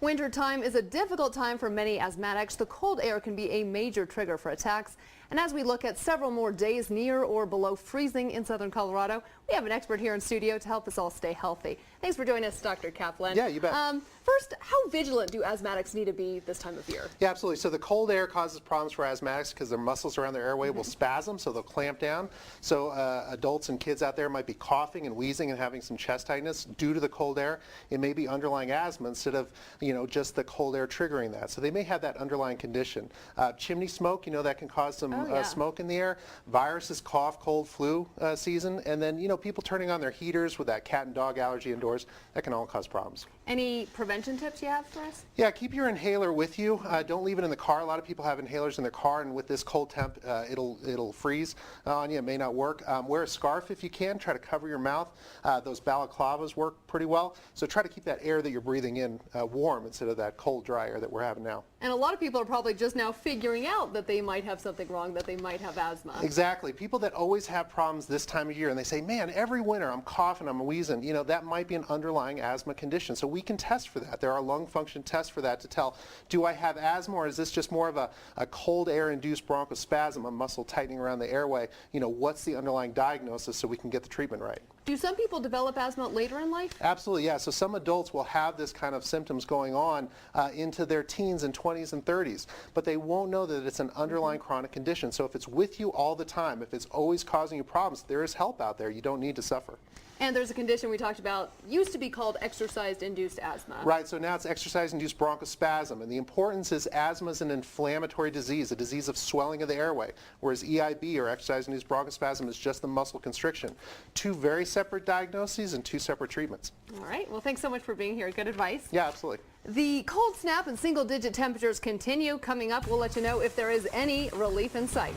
Wintertime is a difficult time for many asthmatics. The cold air can be a major trigger for attacks. And as we look at several more days near or below freezing in southern Colorado, we have an expert here in studio to help us all stay healthy. Thanks for joining us, Dr. Kaplan. Yeah, you bet. First, how vigilant do asthmatics need to be this time of year? Yeah, absolutely. So the cold air causes problems for asthmatics because their muscles around their airway will spasm, so they'll clamp down. So adults and kids out there might be coughing and wheezing and having some chest tightness due to the cold air. It may be underlying asthma instead of, just the cold air triggering that. So they may have that underlying condition. Chimney smoke, that can cause some smoke in the air. Viruses, cough, cold, flu season. And then, people turning on their heaters with that cat and dog allergy indoors, that can all cause problems. Any prevention tips you have for us? Yeah, keep your inhaler with you. Don't leave it in the car. A lot of people have inhalers in their car, and with this cold temp, it'll freeze on you. It may not work. Wear a scarf if you can. Try to cover your mouth. Those balaclavas work pretty well. So try to keep that air that you're breathing in warm instead of that cold, dry air that we're having now. And a lot of people are probably just now figuring out that they might have something wrong, that they might have asthma. Exactly. People that always have problems this time of year, and they say, man, every winter I'm coughing, I'm wheezing, that might be an underlying asthma condition. So we can test for that. There are lung function tests for that to tell, do I have asthma, or is this just more of a cold air-induced bronchospasm, a muscle tightening around the airway? What's the underlying diagnosis so we can get the treatment right? Do some people develop asthma later in life? Absolutely, yeah. So some adults will have this kind of symptoms going on into their teens and 20s and 30s, but they won't know that it's an underlying chronic condition. So if it's with you all the time, if it's always causing you problems, there is help out there. You don't need to suffer. And there's a condition we talked about, used to be called exercise-induced asthma. Right, so now it's exercise-induced bronchospasm. And the importance is asthma is an inflammatory disease, a disease of swelling of the airway, whereas EIB, or exercise-induced bronchospasm, is just the muscle constriction. Two very separate diagnoses and two separate treatments. All right, well, thanks so much for being here. Good advice. Yeah, absolutely. The cold snap and single-digit temperatures continue. Coming up, we'll let you know if there is any relief in sight.